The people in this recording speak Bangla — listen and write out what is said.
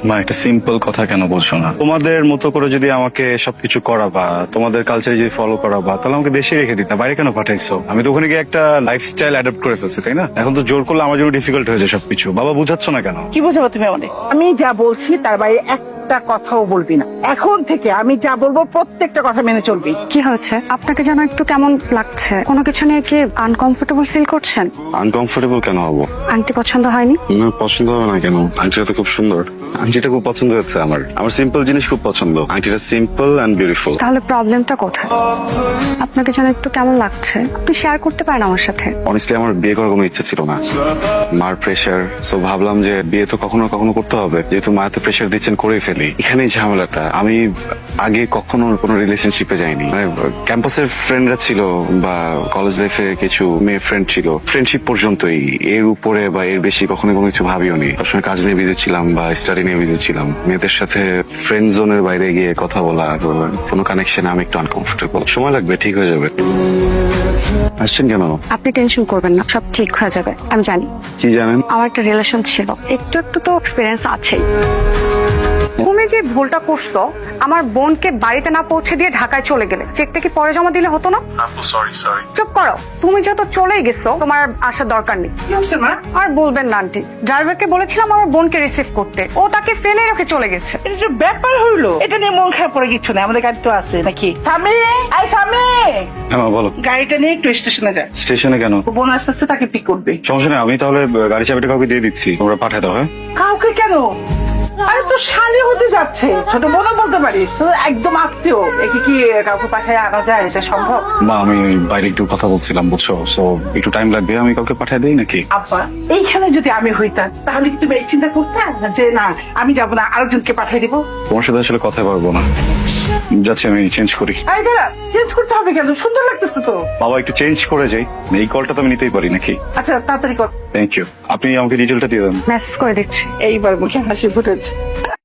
মা একটা সিম্পল কথা কেন বলছো না? তোমাদের মতো করে যদি আমাকে সবকিছু করাবা, তোমাদের কালচারে যদি ফলো করাবা, তাহলে আমাকে দেশে রেখে দিতা, বাইরে কেন পাঠাইছো? আমি তো ওখানে গিয়ে একটা লাইফস্টাইল অ্যাডাপ্ট করে ফেলছি, তাই না? এখন তো জোর করলে আমার জন্য ডিফিকাল্ট হয়েছে সবকিছু। বাবা বুঝাচ্ছ না কেন? কি বোঝাবো তুমি আমাদের? আমি যা বলছি তার বাইরে একটা কথাও বলবি না। এখন থেকে আমি যা বলবো প্রত্যেকটা কথা মেনে চলবি। কি হয়েছে? আপনাকে যেন একটু কেমন লাগছে। কোনো কিছু নিয়ে কি আনকমফোর্টেবল ফিল করছেন? আনকমফোর্টেবল কেন হবো? আংটি পছন্দ হয়নি? না, পছন্দ হবে না কেন? আংটিটা তো খুব সুন্দর। আংটিটা খুব পছন্দ হচ্ছে আমার। আমার সিম্পল জিনিস খুব পছন্দ। আংটিটা সিম্পল এন্ড বিউটিফুল। তাহলে প্রবলেমটা কোথায়? আপনাকে যেন একটু কেমন লাগছে, আপনি শেয়ার করতে পারেন আমার সাথে। অনেস্টলি আমার বিয়ে করার কোনো ইচ্ছে ছিল না। মার প্রেশার, সো ভাবলাম যে বিয়ে তো কখনো কখনো করতে হবে, যেহেতু মা তো প্রেশার দিচ্ছেন করেই ফেলি। এখানেই ঝামেলাটা। আমি আগে কখনো কোনো রিলেশনশিপে যাইনি। মানে ক্যাম্পাসের ফ্রেন্ডরা ছিল বা কলেজ লাইফে কিছু মেয়ে ফ্রেন্ড ছিল, ফ্রেন্ডশিপ পর্যন্তই। এর উপরে বা এর বেশি কখনো কোনো কিছু ভাবিও নি। সবসময় কাজ নিয়ে বিজি ছিলাম বা স্টাডি নিয়ে বিজি ছিলাম। মেয়েদের সাথে ফ্রেন্ড জোনের বাইরে গিয়ে কথা বলা, কোনো কানেকশনে আমি একটু আনকমফোর্টেবল। সময় লাগবে, ঠিক হয়ে যাবে। আসছেন কেন? আপনি টেনশন করবেন না, সব ঠিক হয়ে যাবে। আমি জানি কি জানেন? আমার একটা রিলেশন ছিল, একটু একটু তো এক্সপিরিয়েন্স আছেই। তুমি যে ভুলটা করছো, আমার বোনকে বাড়িতে না পৌঁছে দিয়ে ঢাকায় চলে গেলে, চেকটা কি পরে জমা দিলে হতো না? সরি। চুপ করো, তুমি যত চলেই গেছো, তোমার আর আসার দরকার নেই। কি হচ্ছে মা? আর বলবেন না আন্টি, ড্রাইভারকে বলেছিলাম আমার বোনকে রিসিভ করতে, ও তাকে ফেলে রেখে চলে গেছে। এটা যে ব্যাপার হইলো, এটা নিয়ে মন খারাপ করে কিচ্ছু নেই। আমাদের গাড়ি তো আছে নাকি? স্বামী, আই স্বামী, হ্যাঁ বলো। গাড়িটা নিয়ে একটু স্টেশনে যা। স্টেশনে কেন? ও বোন আসতে আসতে তাকে পিক করবে। সমস্যা নেই, আমি তাহলে গাড়ি চাবিটা কাউকে দিয়ে দিচ্ছি, তোমরা পাঠিয়ে দাও। হ্যাঁ, কাউকে কেন? আরে তো শালি হতে যাচ্ছে, ছোট বোনও বলতে পারিস। তো একদম আত্মীয়, একে কি কাউকে পাঠায় আনা যায়? এটা সম্ভব? মা আমি বাইরে একটু কথা বলছিলাম, বুঝছো, সো একটু টাইম লাগবে। আমি কাউকে পাঠিয়ে দিই নাকি? আব্বা, এইখানে যদি আমি হইতাম তাহলে কি তুমি এই চিন্তা করতে যে না আমি যাবো না, আরেকজনকে পাঠিয়ে দিবো? তোমার সাথে আসলে কথা পারবো না, যাচ্ছি আমি চেঞ্জ করি। আরে দাঁড়া, চেঞ্জ করতে হবে কেন? সুন্দর লাগতেছে তো। বাবা একটু চেঞ্জ করে যাই, এই কলটা তো আমি নিতেই পারি নাকি? আচ্ছা তাড়াতাড়ি কর। Thank you. আপনি আমাকে ডিটেলটা দিয়ে দেন। মেসেজ করে দিচ্ছি। এইবার মুখে হাসি ফুটেছে।